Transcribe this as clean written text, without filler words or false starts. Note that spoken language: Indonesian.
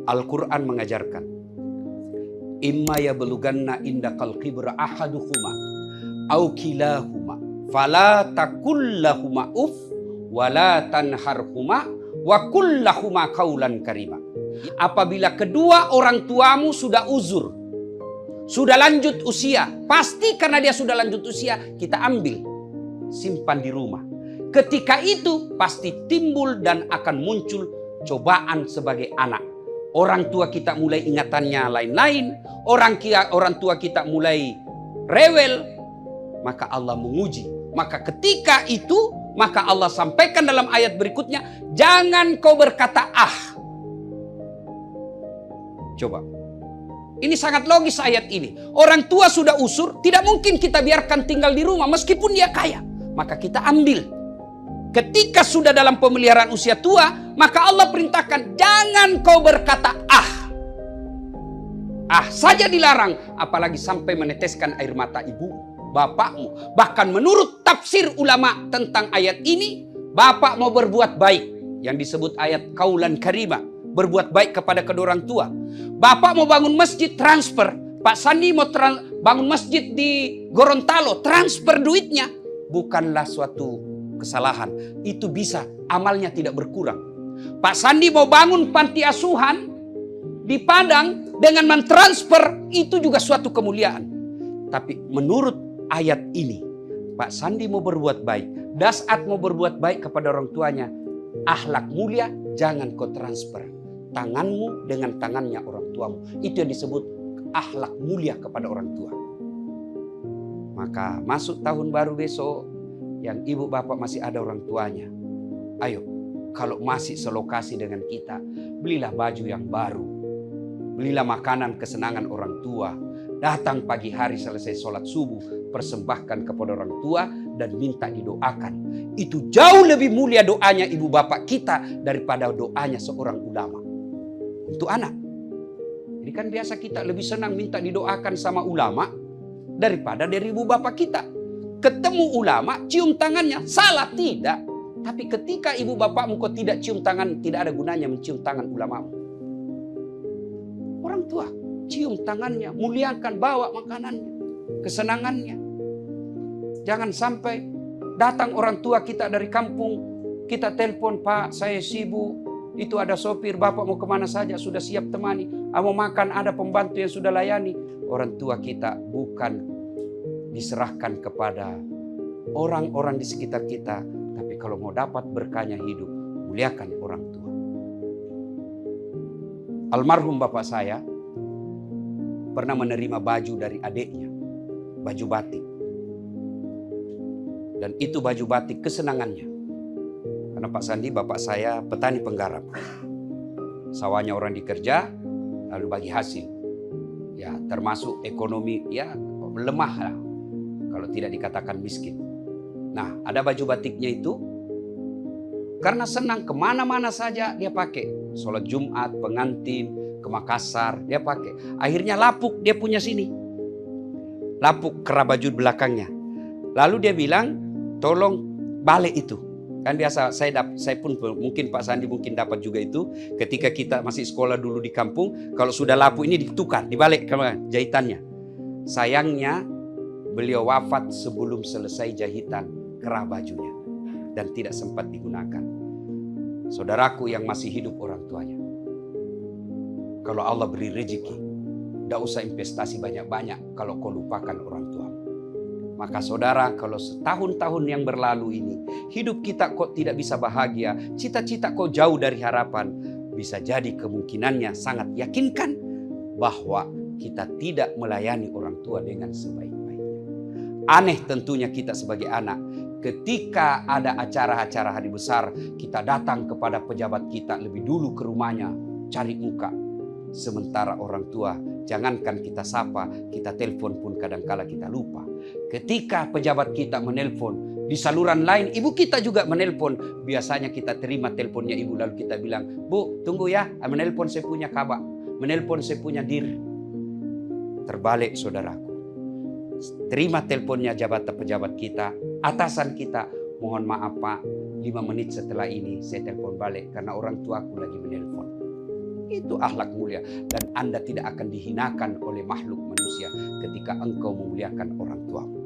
Al-Quran mengajarkan, imma yablughanna indakal kibra ahaduhuma au kilahuma fala takul lahuma uf wala tanharhuma wa kullahuma qaulan karima. Apabila kedua orang tuamu sudah uzur, sudah lanjut usia, pasti karena dia sudah lanjut usia, kita ambil, simpan di rumah. Ketika itu pasti timbul dan akan muncul cobaan sebagai anak. Orang tua kita mulai ingatannya lain-lain, orang tua kita mulai rewel, maka Allah menguji. Maka ketika itu, maka Allah sampaikan dalam ayat berikutnya, jangan kau berkata ah. Coba. Ini sangat logis ayat ini. Orang tua sudah usur, tidak mungkin kita biarkan tinggal di rumah meskipun dia kaya. Maka kita ambil. Ketika sudah dalam pemeliharaan usia tua, maka Allah perintahkan, jangan kau berkata ah. Ah saja dilarang, apalagi sampai meneteskan air mata ibu, bapakmu. Bahkan menurut tafsir ulama tentang ayat ini, bapak mau berbuat baik, yang disebut ayat kaulan karima, berbuat baik kepada kedua orang tua. Bapak mau bangun masjid, transfer. Pak Sandi mau bangun masjid di Gorontalo, transfer duitnya. Bukanlah suatu kesalahan. Itu bisa, amalnya tidak berkurang. Pak Sandi mau bangun panti asuhan di Padang dengan mentransfer, itu juga suatu kemuliaan. Tapi menurut ayat ini, Pak Sandi mau berbuat baik, Dasat mau berbuat baik kepada orang tuanya, akhlak mulia jangan kau transfer tanganmu dengan tangannya orang tuamu. Itu yang disebut akhlak mulia kepada orang tua. Maka masuk tahun baru besok, yang ibu bapak masih ada orang tuanya, ayo, kalau masih selokasi dengan kita, belilah baju yang baru, belilah makanan kesenangan orang tua, datang pagi hari selesai sholat subuh, persembahkan kepada orang tua dan minta didoakan. Itu jauh lebih mulia doanya ibu bapak kita daripada doanya seorang ulama untuk anak. Jadi kan biasa kita lebih senang minta didoakan sama ulama daripada dari ibu bapak kita. Ketemu ulama, cium tangannya, salah tidak. Tapi ketika ibu bapakmu kau tidak cium tangan, tidak ada gunanya mencium tangan ulamamu. Orang tua, cium tangannya, muliakan, bawa makanannya, kesenangannya. Jangan sampai datang orang tua kita dari kampung, kita telepon, Pak saya sibuk, itu ada sopir, bapak mau kemana saja, sudah siap temani. Mau makan, ada pembantu yang sudah layani. Orang tua kita bukan diserahkan kepada orang-orang di sekitar kita. Tapi kalau mau dapat berkahnya hidup, muliakan orang tua. Almarhum bapak saya pernah menerima baju dari adiknya, baju batik. Dan itu baju batik kesenangannya. Karena Pak Sandi bapak saya petani penggarap. Sawahnya orang dikerja, lalu bagi hasil. Ya termasuk ekonomi ya lemah lah, kalau tidak dikatakan miskin. Nah, ada baju batiknya itu, karena senang kemana-mana saja dia pakai. Sholat Jumat, pengantin, ke Makassar, dia pakai. Akhirnya lapuk dia punya sini. Lapuk kera baju belakangnya. Lalu dia bilang, tolong balik itu. Kan biasa saya pun mungkin Pak Sandi mungkin dapat juga itu. Ketika kita masih sekolah dulu di kampung, kalau sudah lapuk ini ditukar, dibalik ke jahitannya. Sayangnya, beliau wafat sebelum selesai jahitan kerah bajunya dan tidak sempat digunakan. Saudaraku yang masih hidup orang tuanya, kalau Allah beri rezeki, tidak usah investasi banyak-banyak kalau kau lupakan orang tua. Maka saudara, kalau setahun-tahun yang berlalu ini hidup kita kok tidak bisa bahagia, cita-cita kok jauh dari harapan, bisa jadi kemungkinannya sangat yakinkan bahwa kita tidak melayani orang tua dengan sebaik-baiknya. Aneh tentunya kita sebagai anak, ketika ada acara-acara hari besar, kita datang kepada pejabat kita lebih dulu ke rumahnya, cari muka. Sementara orang tua, jangankan kita sapa, kita telepon pun kadangkala kita lupa. Ketika pejabat kita menelpon, di saluran lain ibu kita juga menelpon. Biasanya kita terima teleponnya ibu, lalu kita bilang, Bu tunggu ya, menelpon saya punya kabar, menelpon saya punya dir. Terbalik saudaraku, terima teleponnya pejabat kita, atasan kita, mohon maaf Pak, 5 menit setelah ini saya telepon balik karena orang tuaku lagi menelpon. Itu akhlak mulia. Dan Anda tidak akan dihinakan oleh makhluk manusia ketika engkau memuliakan orang tuamu.